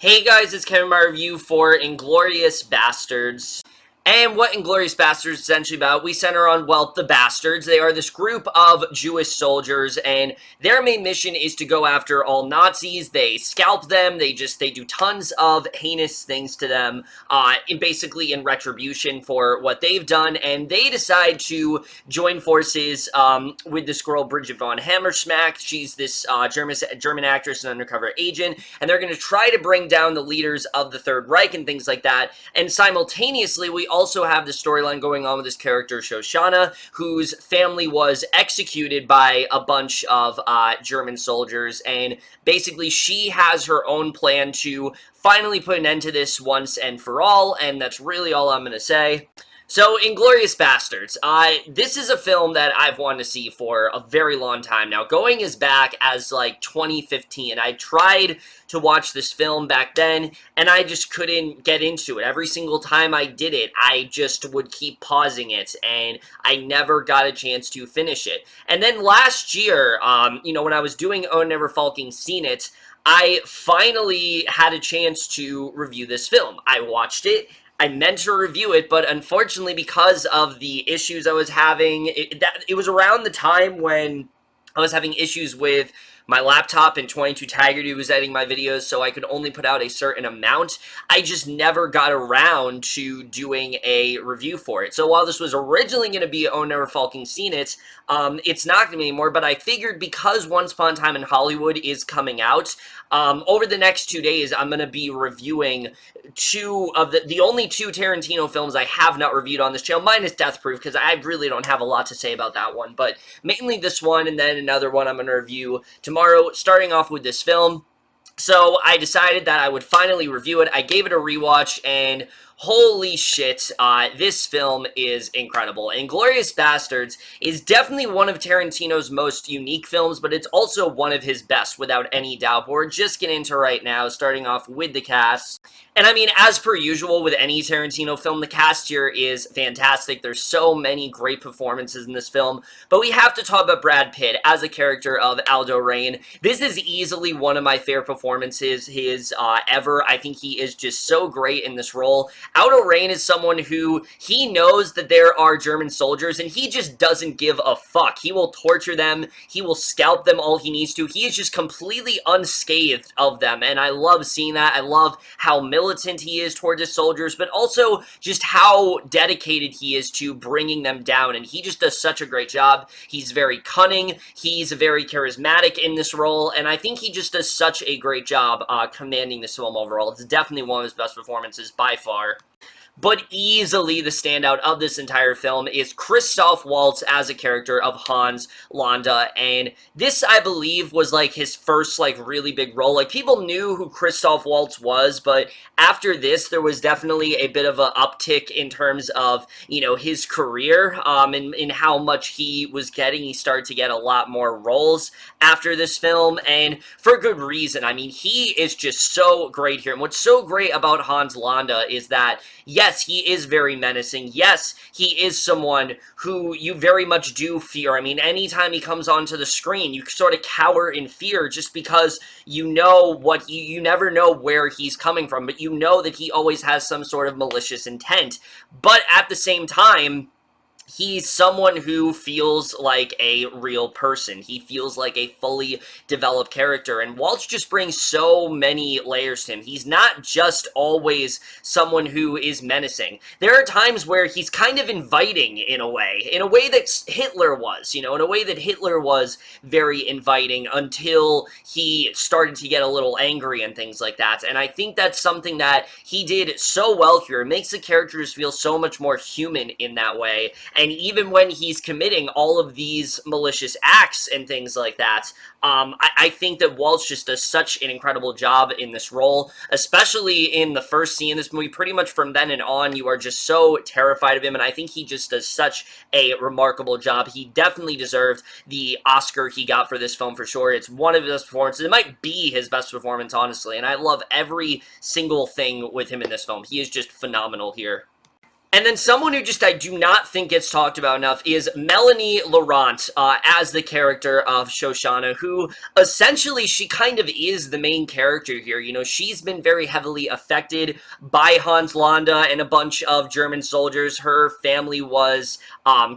Hey guys, it's Kevin, my review for Inglorious Basterds. And what Inglorious Basterds is essentially about, we center on, well, the Bastards. They are this group of Jewish soldiers, and their main mission is to go after all Nazis. They scalp them, they do tons of heinous things to them, basically in retribution for what they've done, and they decide to join forces with this girl, Bridget von Hammersmack. She's this German actress and undercover agent, and they're going to try to bring down the leaders of the Third Reich and things like that, and simultaneously, we also have the storyline going on with this character, Shoshana, whose family was executed by a bunch of German soldiers, and basically she has her own plan to finally put an end to this once and for all, and that's really all I'm going to say. So, Inglorious Basterds. This is a film that I've wanted to see for a very long time now. Going as back as, like, 2015. I tried to watch this film back then, and I just couldn't get into it. Every single time I did it, I just would keep pausing it, and I never got a chance to finish it. And then last year, when I was doing Oh Never Falking Seen It, I finally had a chance to review this film. I watched it. I meant to review it, but unfortunately, because of the issues I was having, it was around the time when I was having issues with my laptop, and 22 Tiger Dude was editing my videos, so I could only put out a certain amount. I just never got around to doing a review for it. So while this was originally going to be Oh Never Falking Seen It, it's not going to be anymore, but I figured because Once Upon a Time in Hollywood is coming out, over the next 2 days, I'm going to be reviewing two of the only two Tarantino films I have not reviewed on this channel, minus Death Proof, because I really don't have a lot to say about that one, but mainly this one, and then another one I'm going to review tomorrow, starting off with this film. So I decided that I would finally review it. I gave it a rewatch, and holy shit, this film is incredible. Inglorious Basterds is definitely one of Tarantino's most unique films, but it's also one of his best, without any doubt. But we're just getting into right now, starting off with the cast. And I mean, as per usual with any Tarantino film, the cast here is fantastic. There's so many great performances in this film, but we have to talk about Brad Pitt as a character of Aldo Raine. This is easily one of my favorite performances ever. I think he is just so great in this role. Aldo Raine is someone who, he knows that there are German soldiers, and he just doesn't give a fuck. He will torture them, he will scalp them all he needs to. He is just completely unscathed of them, and I love seeing that. I love how militant he is towards his soldiers, but also just how dedicated he is to bringing them down, and he just does such a great job. He's very cunning, he's very charismatic in this role, and I think he just does such a great job commanding this film overall. It's definitely one of his best performances by far. But easily the standout of this entire film is Christoph Waltz as a character of Hans Landa, and this, I believe, was, like, his first, like, really big role. Like, people knew who Christoph Waltz was, but after this, there was definitely a bit of an uptick in terms of, his career, and how much he was getting. He started to get a lot more roles after this film, and for good reason. I mean, he is just so great here, and what's so great about Hans Landa is that, yes, he is very menacing. Yes, he is someone who you very much do fear. I mean, anytime he comes onto the screen, you sort of cower in fear just because you know you never know where he's coming from, but you know that he always has some sort of malicious intent. But at the same time, he's someone who feels like a real person. He feels like a fully developed character, and Waltz just brings so many layers to him. He's not just always someone who is menacing. There are times where he's kind of inviting in a way that Hitler was, in a way that Hitler was very inviting until he started to get a little angry and things like that, and I think that's something that he did so well here. It makes the characters feel so much more human in that way. And even when he's committing all of these malicious acts and things like that, I think that Waltz just does such an incredible job in this role, especially in the first scene of this movie. Pretty much from then and on, you are just so terrified of him, and I think he just does such a remarkable job. He definitely deserved the Oscar he got for this film for sure. It's one of his best performances. It might be his best performance, honestly, and I love every single thing with him in this film. He is just phenomenal here. And then someone who just I do not think gets talked about enough is Melanie Lawrence as the character of Shoshana, who essentially she kind of is the main character here. You know, she's been very heavily affected by Hans Landa and a bunch of German soldiers. Her family was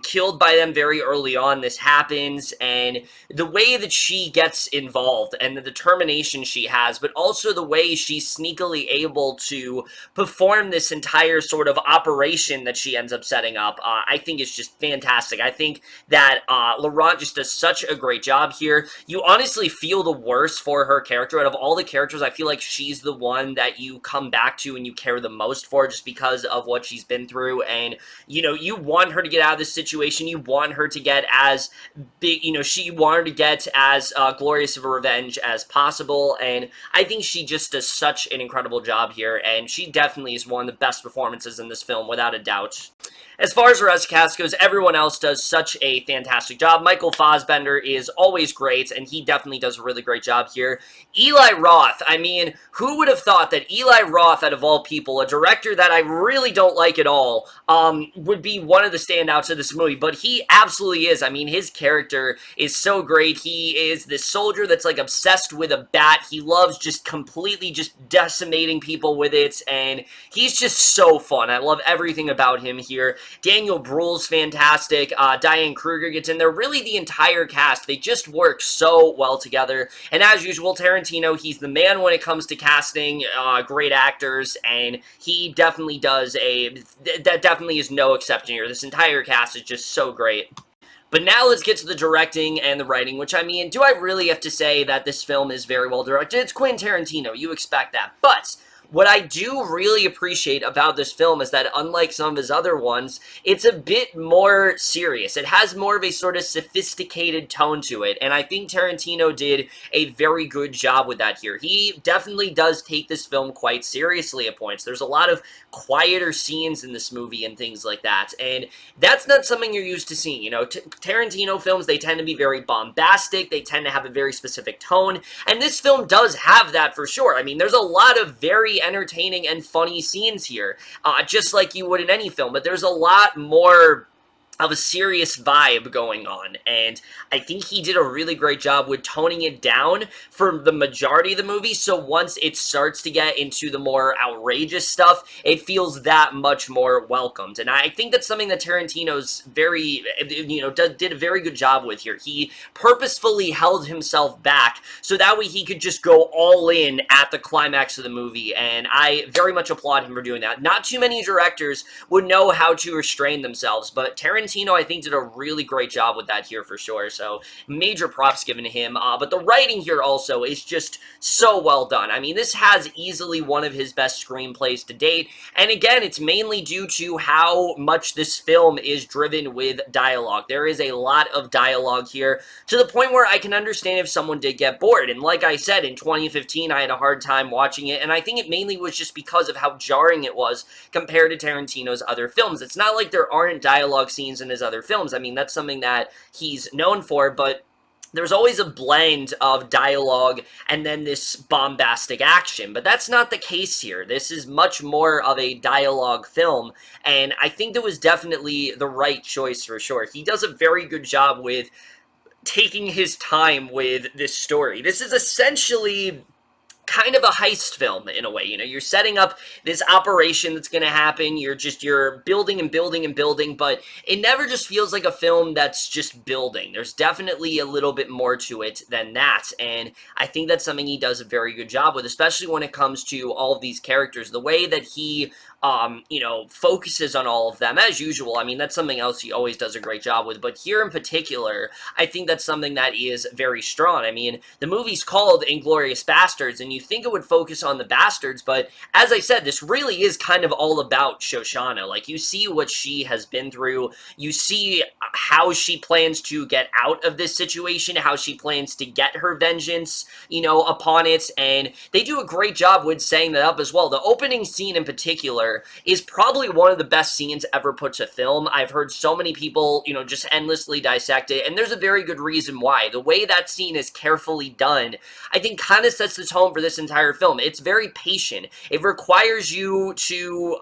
killed by them very early on. This happens, and the way that she gets involved and the determination she has, but also the way she's sneakily able to perform this entire sort of operation that she ends up setting up, I think is just fantastic. I think that Laurent just does such a great job here. You honestly feel the worst for her character. Out of all the characters, I feel like she's the one that you come back to and you care the most for just because of what she's been through. And, you know, you want her to get out of this situation. You want her to get as big, you know, she wanted to get as glorious of a revenge as possible. And I think she just does such an incredible job here. And she definitely is one of the best performances in this film, without a doubt. As far as the rest of the cast goes, everyone else does such a fantastic job. Michael Fassbender is always great, and he definitely does a really great job here. Eli Roth, I mean, who would have thought that Eli Roth, out of all people, a director that I really don't like at all, would be one of the standouts of this movie, but he absolutely is. I mean, his character is so great. He is this soldier that's, like, obsessed with a bat. He loves just completely just decimating people with it, and he's just so fun. I love everything about him here. Daniel Brühl's fantastic. Diane Kruger gets in there. Really, the entire cast, they just work so well together. And as usual, Tarantino, he's the man when it comes to casting great actors, and he definitely does that definitely is no exception here. This entire cast is just so great. But now let's get to the directing and the writing, which, I mean, do I really have to say that this film is very well directed? It's Quentin Tarantino. You expect that. But what I do really appreciate about this film is that, unlike some of his other ones, it's a bit more serious. It has more of a sort of sophisticated tone to it, and I think Tarantino did a very good job with that here. He definitely does take this film quite seriously at points. There's a lot of quieter scenes in this movie and things like that, and that's not something you're used to seeing. You know, Tarantino films, they tend to be very bombastic, they tend to have a very specific tone, and this film does have that for sure. I mean, there's a lot of very entertaining and funny scenes here, just like you would in any film, but there's a lot more of a serious vibe going on, and I think he did a really great job with toning it down for the majority of the movie, so once it starts to get into the more outrageous stuff, it feels that much more welcomed, and I think that's something that Tarantino's very, you know, did a very good job with here. He purposefully held himself back so that way he could just go all in at the climax of the movie, and I very much applaud him for doing that. Not too many directors would know how to restrain themselves, but Tarantino, I think, did a really great job with that here for sure, so major props given to him, but the writing here also is just so well done. I mean, this has easily one of his best screenplays to date, and again, it's mainly due to how much this film is driven with dialogue. There is a lot of dialogue here, to the point where I can understand if someone did get bored, and like I said, in 2015, I had a hard time watching it, and I think it mainly was just because of how jarring it was compared to Tarantino's other films. It's not like there aren't dialogue scenes in his other films. I mean, that's something that he's known for, but there's always a blend of dialogue and then this bombastic action, but that's not the case here. This is much more of a dialogue film, and I think that was definitely the right choice for sure. He does a very good job with taking his time with this story. This is essentially kind of a heist film in a way. You know, you're setting up this operation that's going to happen. You're building and building and building, but it never just feels like a film that's just building. There's definitely a little bit more to it than that, and I think that's something he does a very good job with, especially when it comes to all of these characters. The way that he you know, focuses on all of them, as usual. I mean, that's something else he always does a great job with, but here in particular, I think that's something that is very strong. I mean, the movie's called Inglorious Basterds, and you think it would focus on the bastards, but as I said, this really is kind of all about Shoshana. Like, you see what she has been through, you see how she plans to get out of this situation, how she plans to get her vengeance, you know, upon it, and they do a great job with setting that up as well. The opening scene in particular is probably one of the best scenes ever put to film. I've heard so many people, you know, just endlessly dissect it, and there's a very good reason why. The way that scene is carefully done, I think, kind of sets the tone for this entire film. It's very patient. It requires you to,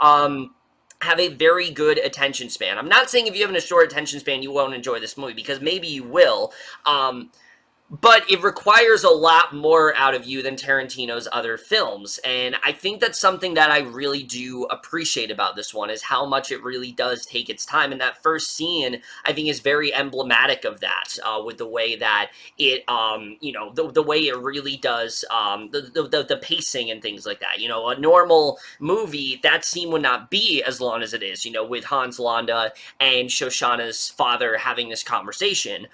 have a very good attention span. I'm not saying if you have a short attention span, you won't enjoy this movie, because maybe you will. But it requires a lot more out of you than Tarantino's other films, and I think that's something that I really do appreciate about this one, is how much it really does take its time, and that first scene, I think, is very emblematic of that, with the way that it, you know, the way it really does, the pacing and things like that. You know, a normal movie, that scene would not be as long as it is, you know, with Hans Landa and Shoshana's father having this conversation,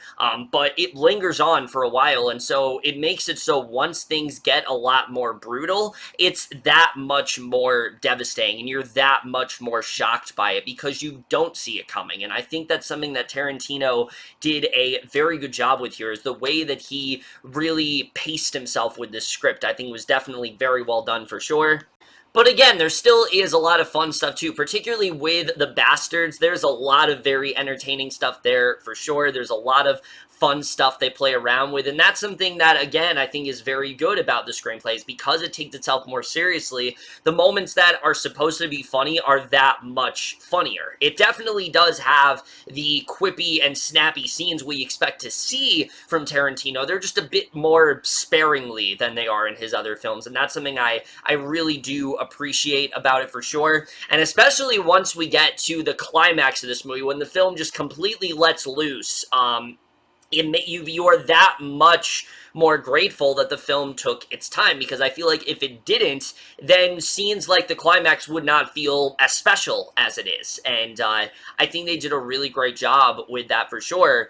but it lingers on for a while, and so it makes it so once things get a lot more brutal, it's that much more devastating, and you're that much more shocked by it because you don't see it coming. And I think that's something that Tarantino did a very good job with here, is the way that he really paced himself with this script. I think it was definitely very well done for sure. But again, there still is a lot of fun stuff too, particularly with the Bastards. There's a lot of very entertaining stuff there for sure. There's a lot of fun stuff they play around with, and that's something that, again, I think is very good about the screenplays, because it takes itself more seriously. The moments that are supposed to be funny are that much funnier. It definitely does have the quippy and snappy scenes we expect to see from Tarantino. They're just a bit more sparingly than they are in his other films, and that's something I really do appreciate about it for sure. And especially once we get to the climax of this movie, when the film just completely lets loose, you are that much more grateful that the film took its time, because I feel like if it didn't, then scenes like the climax would not feel as special as it is. And I think they did a really great job with that for sure,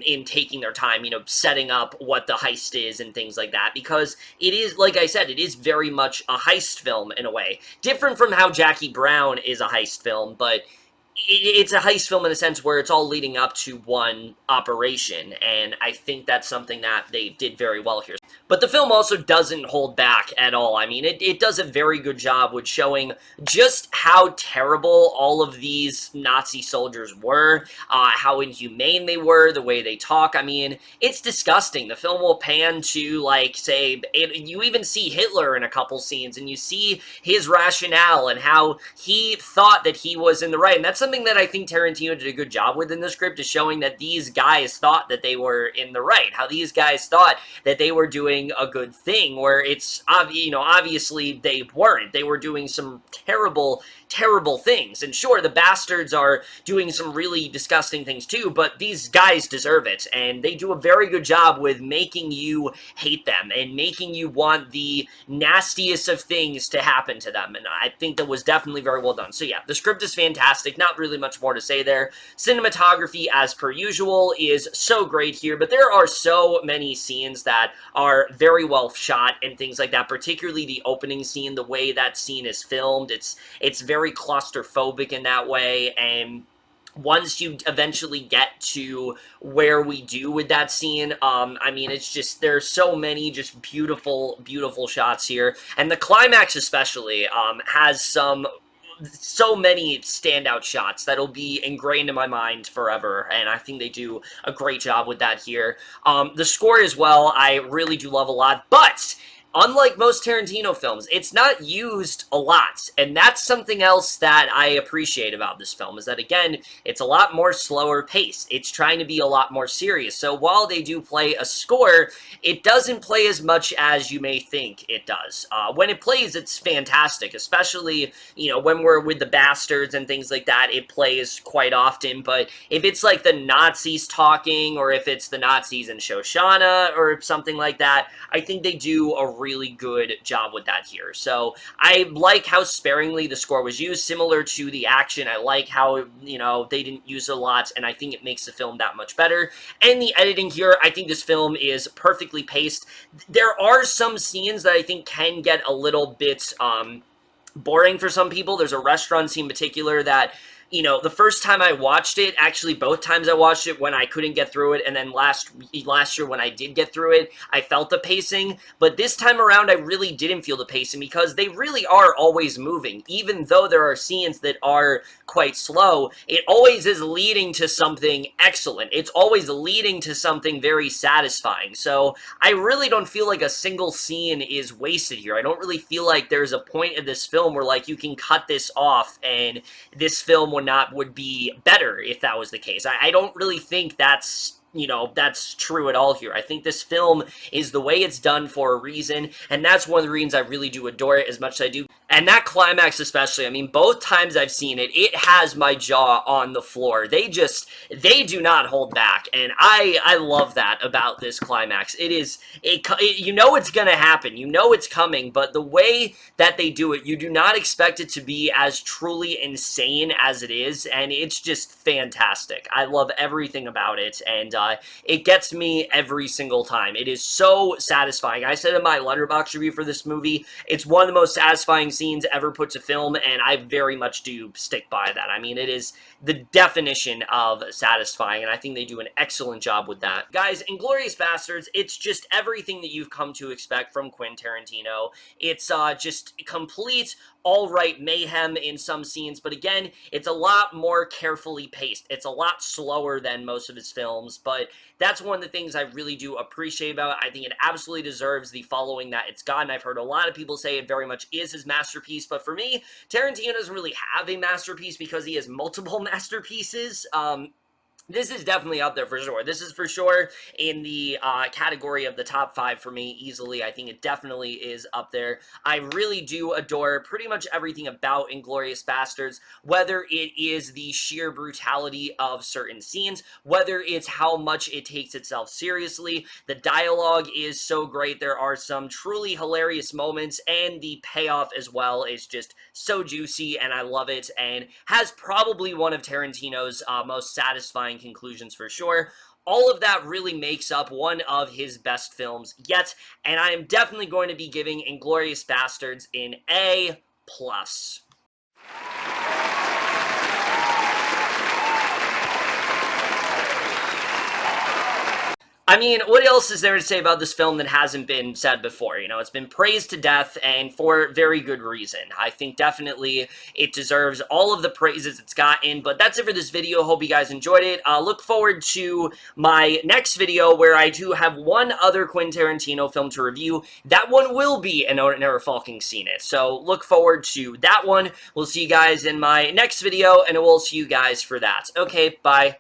in taking their time, you know, setting up what the heist is and things like that, because it is, like I said, it is very much a heist film in a way. Different from how Jackie Brown is a heist film, but it's a heist film in a sense where it's all leading up to one operation, and I think that's something that they did very well here. But the film also doesn't hold back at all. I mean, it does a very good job with showing just how terrible all of these Nazi soldiers were, how inhumane they were, the way they talk. I mean, it's disgusting. The film will pan to, like, say, you even see Hitler in a couple scenes, and you see his rationale and how he thought that he was in the right, and that's something that I think Tarantino did a good job with in the script, is showing that these guys thought that they were in the right, how these guys thought that they were doing a good thing, where it's, you know, obviously they weren't. They were doing some terrible, terrible things. And sure, the Bastards are doing some really disgusting things too, but these guys deserve it, and they do a very good job with making you hate them and making you want the nastiest of things to happen to them, and I think that was definitely very well done. So yeah, the script is fantastic, not really much more to say there. Cinematography, as per usual, is so great here, but there are so many scenes that are very well shot and things like that, particularly the opening scene, the way that scene is filmed. It's very claustrophobic in that way, and once you eventually get to where we do with that scene, I mean, it's just, there's so many just beautiful, beautiful shots here, and the climax especially, has so many standout shots that'll be ingrained in my mind forever, and I think they do a great job with that here. The score as well, I really do love a lot, but unlike most Tarantino films, it's not used a lot, and that's something else that I appreciate about this film, is that, again, it's a lot more slower paced. It's trying to be a lot more serious, so while they do play a score, it doesn't play as much as you may think it does. When it plays, it's fantastic, especially, you know, when we're with the Bastards and things like that, it plays quite often, but if it's like the Nazis talking, or if it's the Nazis and Shoshana, or something like that, I think they do a really good job with that here. So I like how sparingly the score was used, similar to the action. I like how, you know, they didn't use it a lot, and I think it makes the film that much better. And the editing here, I think this film is perfectly paced. There are some scenes that I think can get a little bit boring for some people. There's a restaurant scene in particular that you know, the first time I watched it, actually both times I watched it when I couldn't get through it, and then last year when I did get through it, I felt the pacing, but this time around I really didn't feel the pacing because they really are always moving. Even though there are scenes that are quite slow, it always is leading to something excellent. It's always leading to something very satisfying. So I really don't feel like a single scene is wasted here. I don't really feel like there's a point in this film where, like, you can cut this off and this film would be better if that was the case. I don't really think that's, you know, that's true at all here. I think this film is the way it's done for a reason, and that's one of the reasons I really do adore it as much as I do. And that climax especially, I mean, both times I've seen it, it has my jaw on the floor. They do not hold back, and I love that about this climax. You know it's gonna happen, you know it's coming, but the way that they do it, you do not expect it to be as truly insane as it is, and it's just fantastic. I love everything about it, and it gets me every single time. It is so satisfying. I said in my Letterboxd review for this movie, it's one of the most satisfying scenes ever put to film, and I very much do stick by that. I mean, it is the definition of satisfying, and I think they do an excellent job with that. Guys, Inglorious Basterds, it's just everything that you've come to expect from Quentin Tarantino. It's just complete all-right mayhem in some scenes, but again, it's a lot more carefully paced. It's a lot slower than most of his films, but that's one of the things I really do appreciate about it. I think it absolutely deserves the following that it's gotten. I've heard a lot of people say it very much is his masterpiece, but for me, Tarantino doesn't really have a masterpiece because he has multiple masterpieces. This is definitely up there for sure. This is for sure in the category of the top 5 for me, easily. I think it definitely is up there. I really do adore pretty much everything about Inglorious Basterds, whether it is the sheer brutality of certain scenes, whether it's how much it takes itself seriously. The dialogue is so great. There are some truly hilarious moments, and the payoff as well is just so juicy, and I love it, and has probably one of Tarantino's most satisfying conclusions for sure. All of that really makes up one of his best films yet, and I am definitely going to be giving Inglorious Basterds an A+. I mean, what else is there to say about this film that hasn't been said before? You know, it's been praised to death, and for very good reason. I think definitely it deserves all of the praises it's gotten, but that's it for this video. Hope you guys enjoyed it. Look forward to my next video where I do have one other Quentin Tarantino film to review. That one will be an Never Falking Seen It, so look forward to that one. We'll see you guys in my next video, and we'll see you guys for that. Okay, bye.